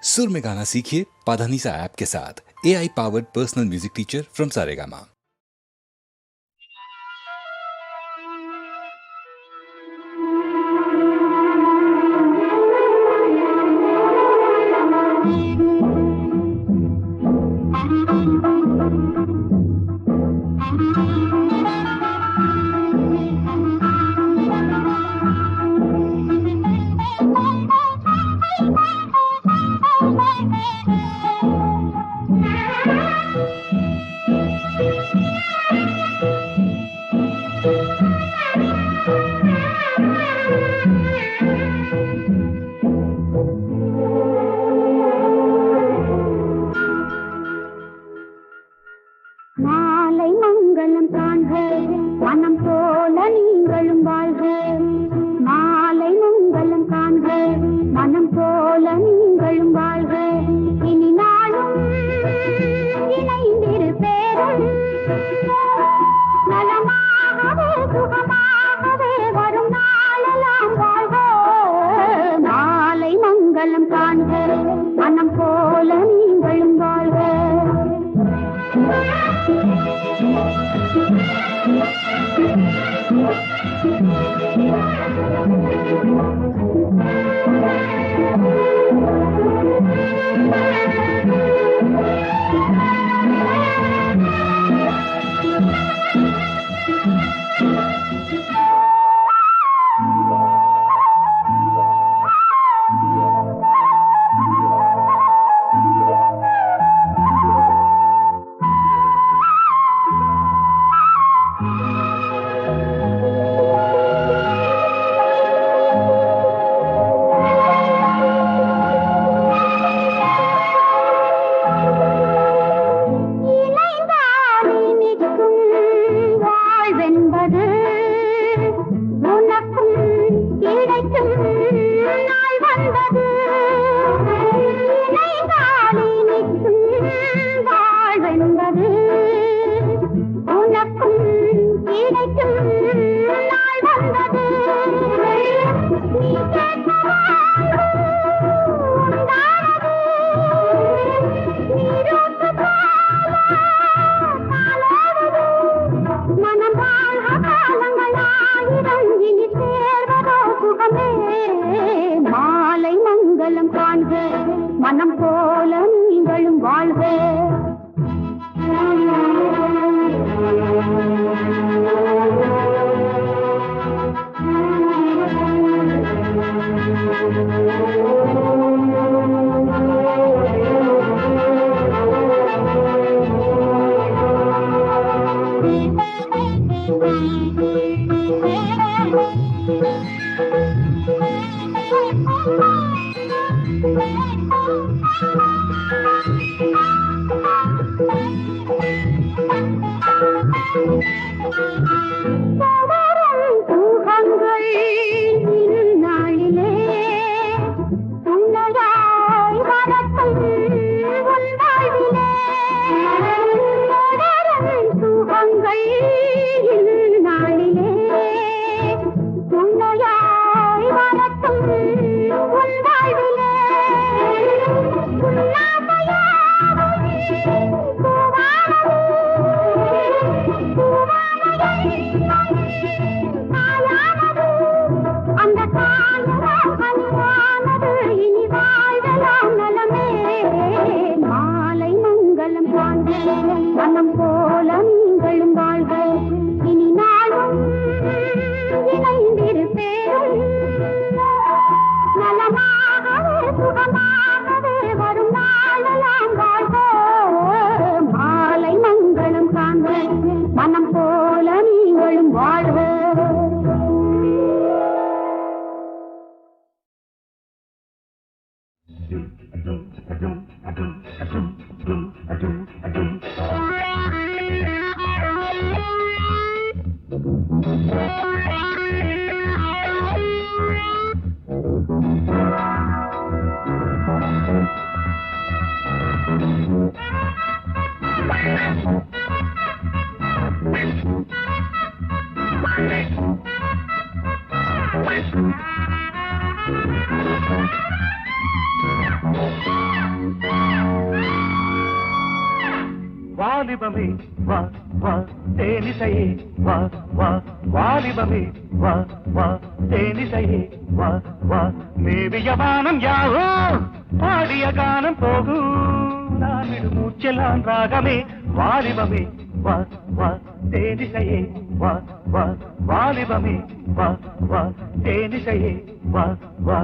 सुर में गाना सीखिए पाधानीसा ऐप के साथ। AI powered personal music teacher from Saregama. மாலை மங்களம் காண்க மனம் போல நீங்களும் வாழ்க. மாலை மங்களம் காண்க மனம் போல நீங்களும் வாழ்க. இனி நாளும் இணைந்திருப்பேரும் நலமாகவே சுகமாகவே வரும் நாளெல்லாம் வாழ்க. மாலை மங்களம் காண்க மனம் போல நீங்களும் வாழ்க. மாலை மங்களம் காண்க மனம் போல நீங்களும் வாழ்க. சுகங்கள் நாளிலே உன்னையாய் வரட்டும் உன் வாழ்விலே. சுகங்கள் நாளிலே உன்னையாய் வரட்டும் உன் வாழ்விலே. அந்த காலமானது இனி வாழ்வெல்லாம் நலமே. மாலை மங்களம் காண்க மனம் போல நீங்களும் வாழ்க. இனி நாளும் இணைந்திருப்பேரும் நலமாகவே சுகமாகவே வரும் நாளெல்லாம் வாழ்க. மாலை மங்களம் காண்க மனம் போல நீங்களும் வாழ்க. வாலிபமே வா வா தேனிசையே வா வா வாலிபமே வா வா தேனிசையே வா வா மேவிய வானம் யாவோ பாடிய கானம் போகும் நான் விடு மூச்செல்லாம் ராகமே வாலிபமே வா வா தேனிசையே வா வா வாலிபமே வா வா தேனிசையே வா வா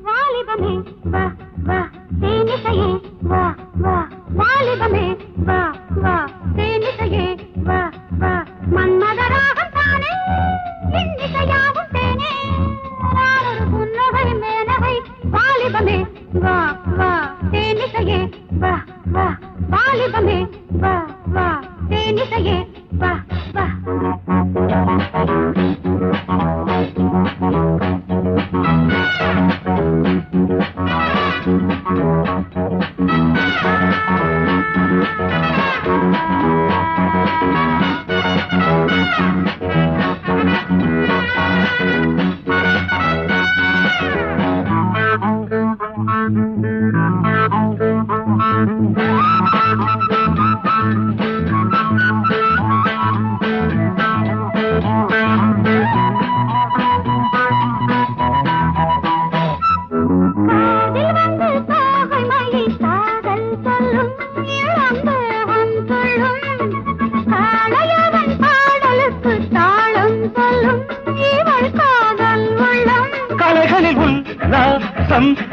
வாலிபமே வா வா தேனிசையே வா வா வாலிபமே வா வா தேனிசையே வா வா மன்மதராகம் தானே இன்னிசையாகும் தேனே நானொரு புன்னகை மேனகை வாலிபமே வா வா தேனிசையே வா வா வாலிபமே வா வா தேனிசையே வா வா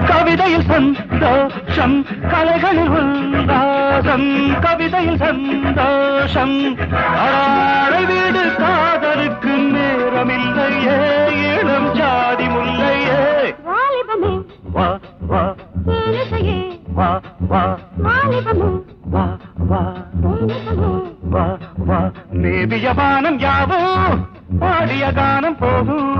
கவிதையில் சந்தோஷம் கலைகளில் உல்லாசம் கவிதையில் சந்தோஷம் அடாடை வீடு காதலுக்கு நேரமில்லையே இளம் ஜாதி முல்லையே வாலிபமே வா வா தேனிசையே வா வா வாலிபமே வா வா தேனிசையே வா வா மேவிய வானம் யாவோ பாடிய கானம் போகும்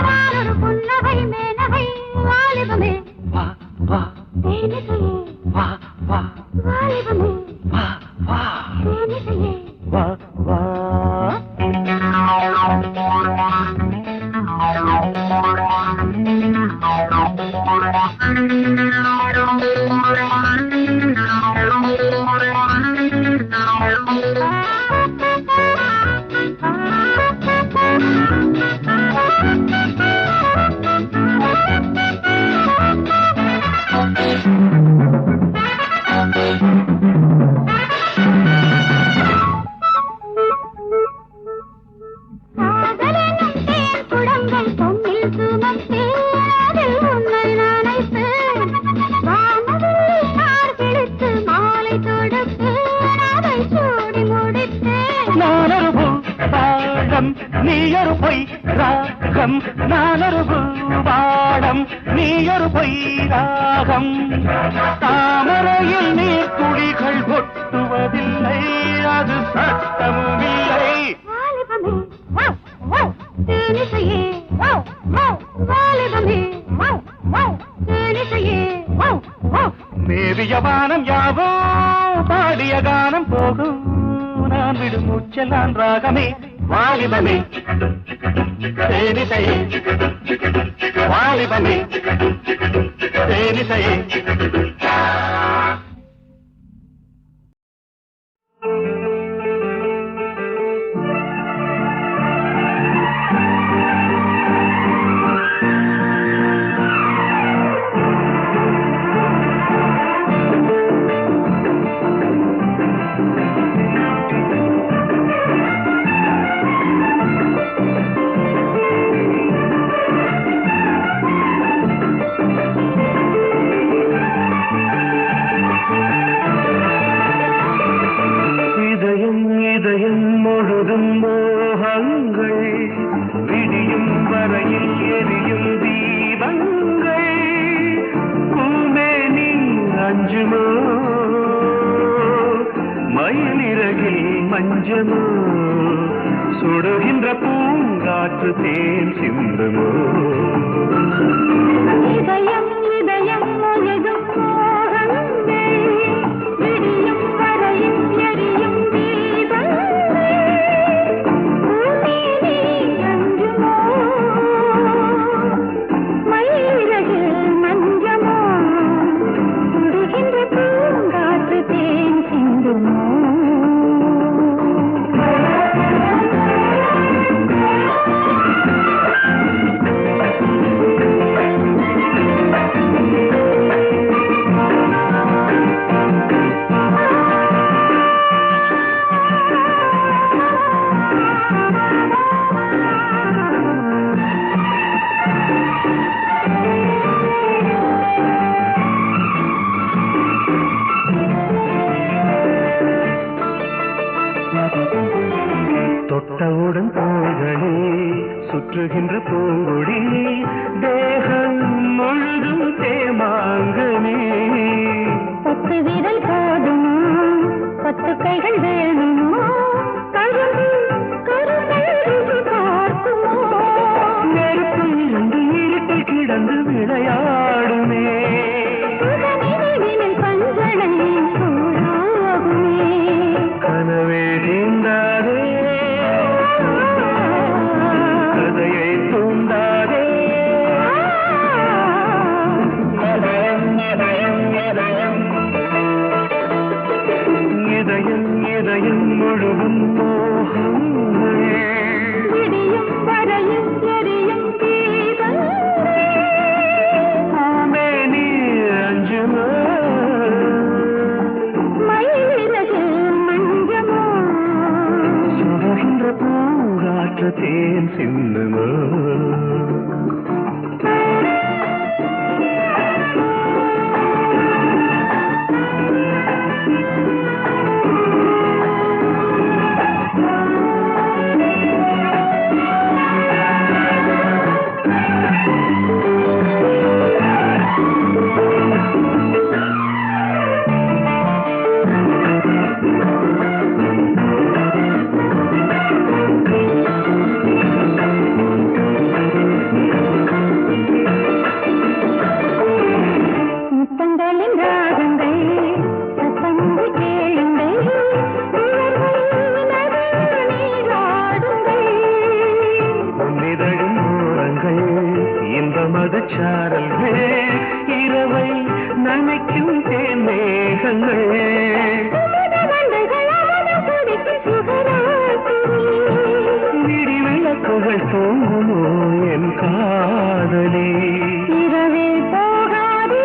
நானொரு புன்னகை மேனகை வாலிபமே வா வா தேனிசையே வா வா வாலிபமே வா வா தேனிசையே வா வா நீயொரு பொய் ராகம் நானொரு பாடம் நீயொரு பொய் ராகம் தாமரையில் நீர் துளிகள் கொட்டுவதில்லை அது சட்டமும் இல்லை தேனிசையே வாலிபமே தேனிசையே மேவிய வானம் யாவோ பாடிய கானம் போகும் நான் விடு மூச்செல்லாம் ராகமே வாலிபமே தேனிசையே வாலிபமே தேனிசையே முழுதும் மோகங்கள் விடியும் வரையில் எரியும் தீபங்கள் பூமேனி அஞ்சுமோ மயிலிறகில் மஞ்சமோ சுடுகின்ற பூங்காற்று தேன் சிந்துமோ இதயம் இதயம் முழுதும் மோகங்கள் விடியும் வரையில் எரியும் மயிலிறகில் சுற்றுகின்ற பூங்கொடி தேகம் முழுதும் தேமாங்கனே. 10 விரல் போதும் 10 கைகள் வேணுமோ கரும்பு கரும்பு பார்க்குமோ நெருப்பு இரண்டு இருட்டில் கிடந்து விளையாடுமே. சுகநினைவினில் பஞ்சனை சூடாகுமே. கனவே தீண்டாதே கதையை தூண்டாதே. இதயம் இதயம் முழுவதும் மோகங்கள். விடியும் வரையும் எரியும் தீபங்கள். பூமே நீ அஞ்சுமா மயிலிறகில் மஞ்சமோ சுடுகின்ற பூங்காற்று தேன் சிந்துமா. முத்தங்களின் ராகங்கள் சத்தங்கள் கேளுங்கள். நீராடுங்கள். பொன்னிதழும் ஓரங்கள் இன்பமது சாரல்கள் இரவை நனைக்கும் தேன் மேகங்கள். விடி விளக்குகள் தூங்குமோ என் காதலி. இரவே போகாதே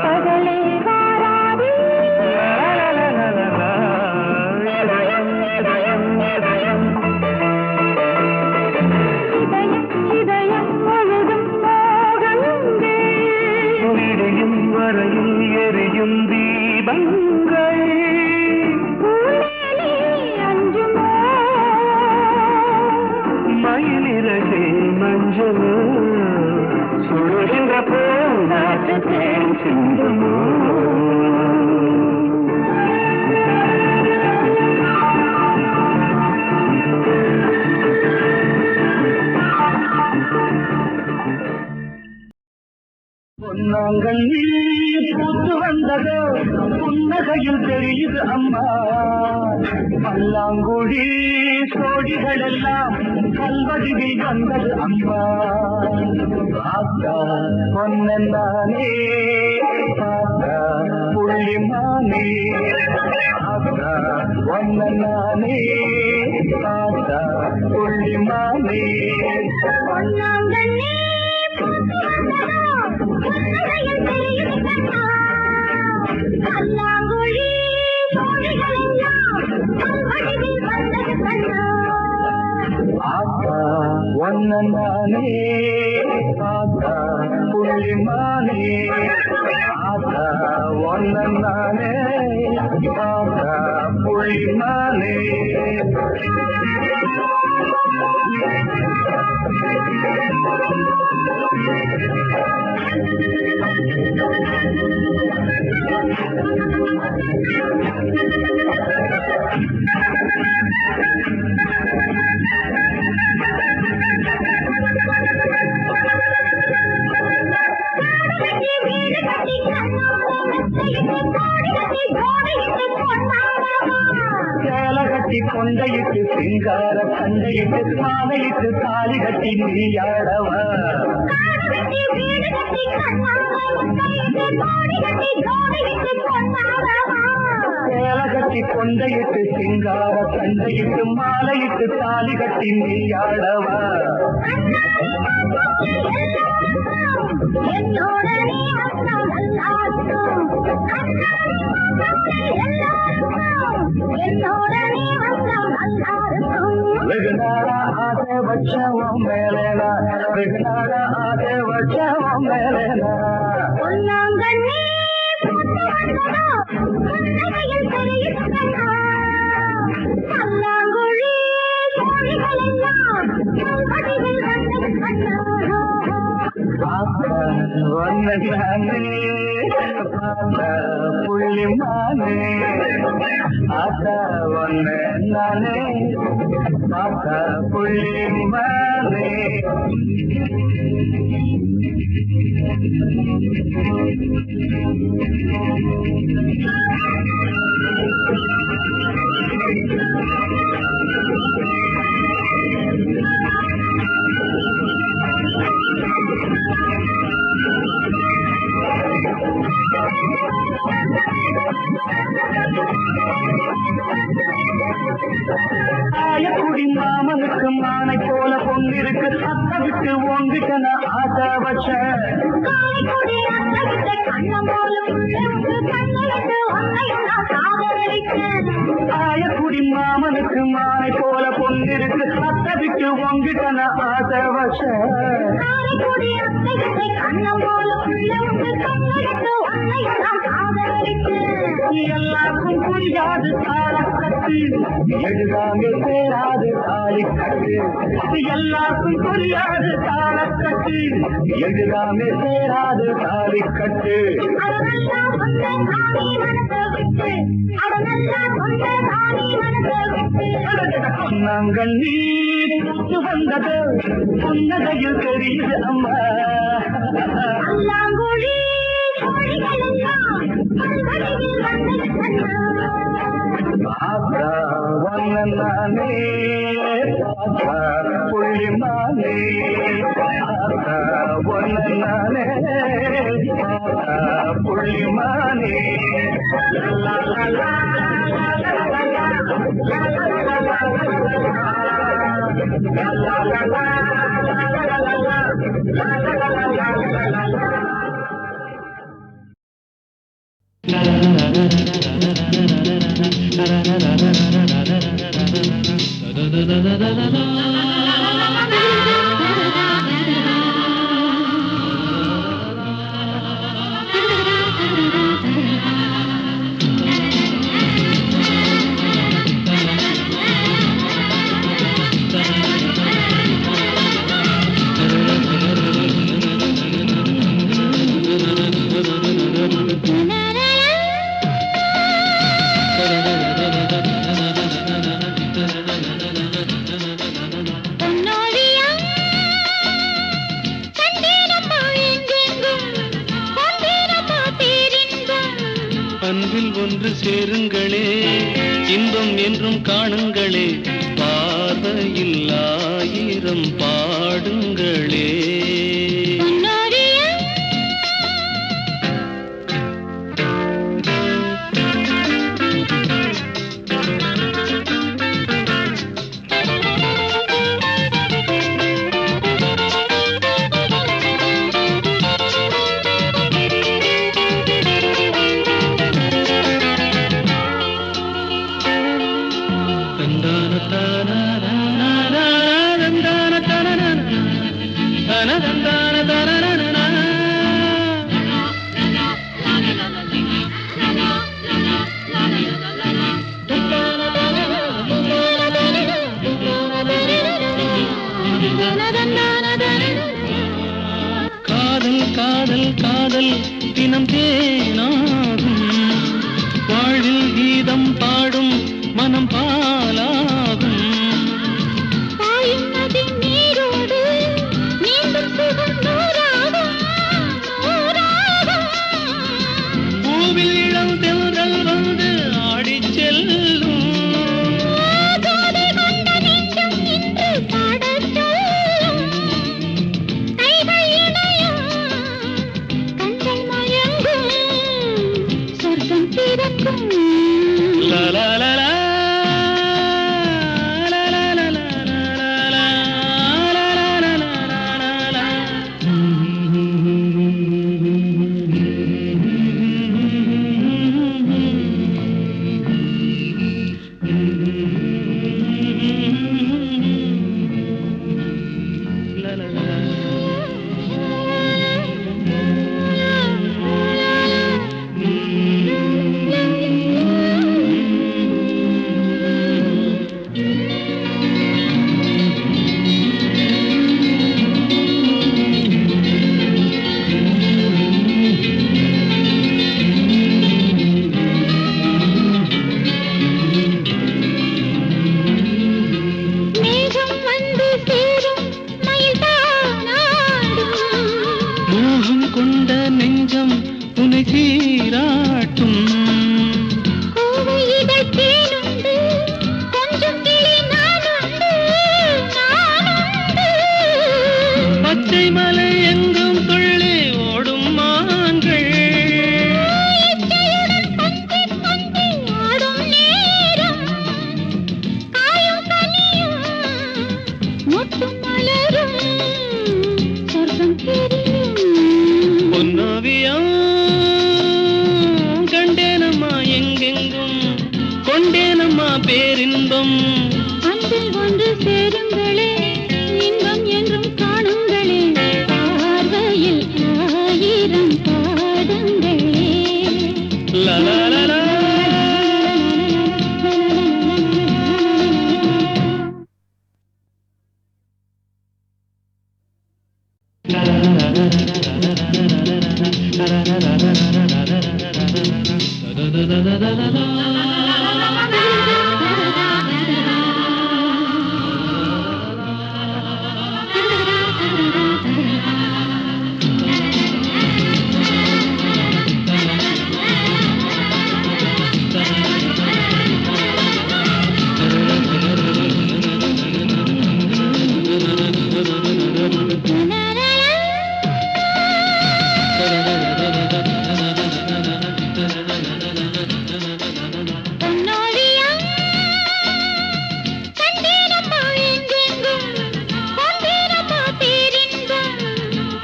பகலே வாராதே. இதயம் இதயம் இதயம் இதயம் இதயம் முழுதும் மோகங்கள். விடியும் வரையில் எரியும் தீபங்கள். பூமேனி அஞ்சுமோ மயிலிறகே மஞ்சளோ சுடுகின்ற பூங்காற்று தேன் சிந்துமோ. பொன்னாங்கள் பூத்து வந்ததோ புன்னகையில் தெரியுது அம்மா. பல்லாங்குழி சோடிகள் எல்லாம் கல்வடிவில் வந்தது அம்மா. ஆத்தா பொன்னே ஆத்தா புள்ளிமானே. ஆத்தா பொன்னே ஆத்தா புள்ளிமானே. பொன்னாங்கண்ணி புன்னகையில் தெரியும் கண்ணா. பல்லாங்குழி சோழிகளெல்லாம் கல்வடிவில் வந்தது கண்ணா. ஆத்தா ஒன்னே ஆத்தா புள்ளிமானே. ஆத்தா ஒன்னே ஆத்தா புள்ளிமானே. சேலகட்டி கொண்டையிட்டு சிங்கார சண்டையிட்டு மாலையிட்டு தாலி கட்டி நீயாடவா. சேலகட்டி கொண்டையிட்டு சிங்கார சண்டையிட்டு மாலையிட்டு தாலி கட்டி நீயாடவா. வெகுநாளா ஆசை வச்சவன் மேலேனா. வெகுநாளா ஆசை வச்சவன் மேலேனா. பொன்னாங்கண்ணி புன்னகையில் தெரியும் கண்ணா. பல்லாங்குழி சோழிகளெல்லாம் வடிவில் வந்தது கண்ணா புள்ளி மானே ஆசா ஒன்ன நானே பாப்பா புள்ளி மானே ஆயக்குடி மாமனுக்கு மானை போல பொங்கிருக்கு அத்தை விட்டு ஓங்கிட்ட நான் ஆசை வச்சேன் காரைக்குடி அத்தகிட்ட கண்ணம் போல உள்ளுக்கு கண்ணிட்டு உன்னையும் நான் காதலிச்சேன் ஆயக்குடி மாமனுக்கு மானை போல பொங்கிருக்கு அத்தை விட்டு ஓங்கிட்ட நான் ஆசை வச்சேன் காரைக்குடி அத்தகிட்ட கண்ணம் போல உள்ளுக்கு கண்ணிட்டு உன்னையும் நான் காதலிச்சேன் எல்லாருக்கும் புரியாது தாளக்கட்டு எழுதாமே சேராது தாலிக்கட்டு எல்லாருக்கும் புரியாது தாளக்கட்டு எழுதாமே சேராது தாலிக்கட்டு அவனெல்லாம் சொந்த தானி மனசை விட்டு அவனெல்லாம் சொந்த தானி மனசை விட்டு நாங்கள் நீ பூத்து வந்தது புன்னகையில் தெரியுது அம்மா அல்லாங்குழி கோழிகளெல்லாம் வடிவில் வந்தது கண்ணா ஆசா ஒன்ன நானே பாப்பா புள்ளி மானே ஆசா ஒன்ன நானே பாப்பா புள்ளி மானே லா லா லா அன்பில் ஒன்று சேருங்களே இன்பம் என்றும் காணுங்களே பார்வையில் ஆயிரம் பாடுங்களே காதல் காதல் காதல் தினம் தேனாகும் வாழ்வில் கீதம் பாடும் மனம் பாலாகும் பூவில் இளம் தென்றல் வந்து ஆடிச் செல்லும்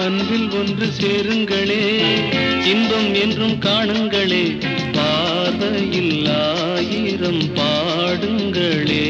அன்பில் ஒன்று சேருங்களே, இன்பம் என்றும் காணுங்களே, பார்வையில் 1000 பாடுங்களே.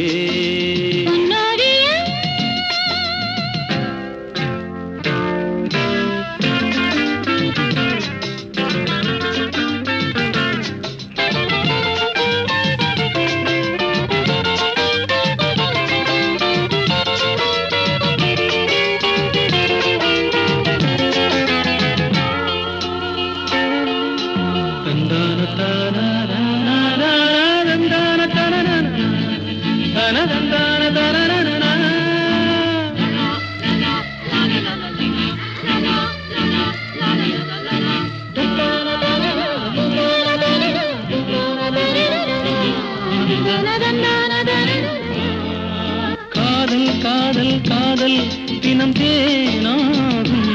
காதல் காதல் காதல் தினம் தேனாகும்,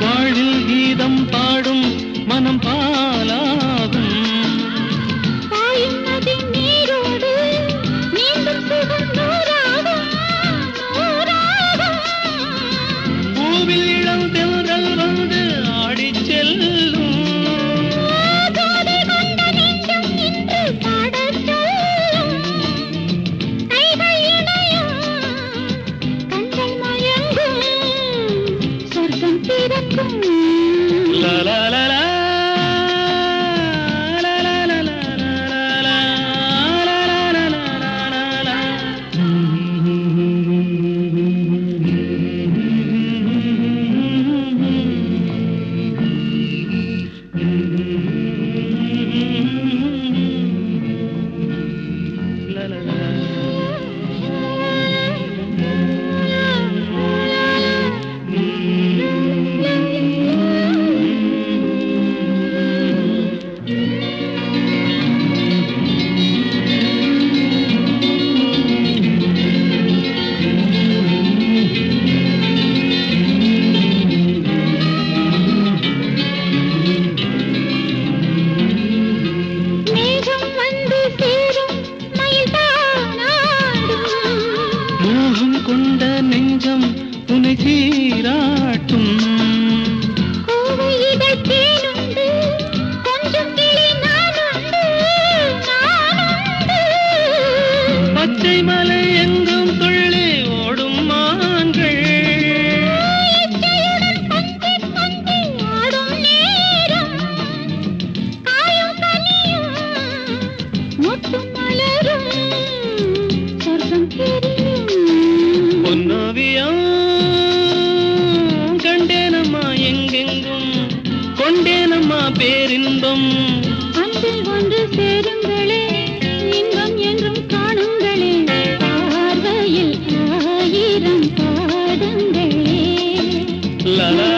வாழ்வில் கீதம் பாடும் மனம் பாலாகும். பூவில் இளம் தென்றல் வந்து ஆடிச் செல்லும், la la la la. கொண்ட நெஞ்சம் உனை சீராட்டும், பச்சை மலை எங்கும் துள்ளி ஓடும் மான்கள், பொன்னோவியம் கண்டேனம்மா எங்கெங்கும், கொண்டேனம்மா பேரின்பம். அன்பில் ஒன்று சேருங்களே, இன்பம் என்றும் காணுங்களே, பார்வையில் 1000 பாடுங்களே. லலா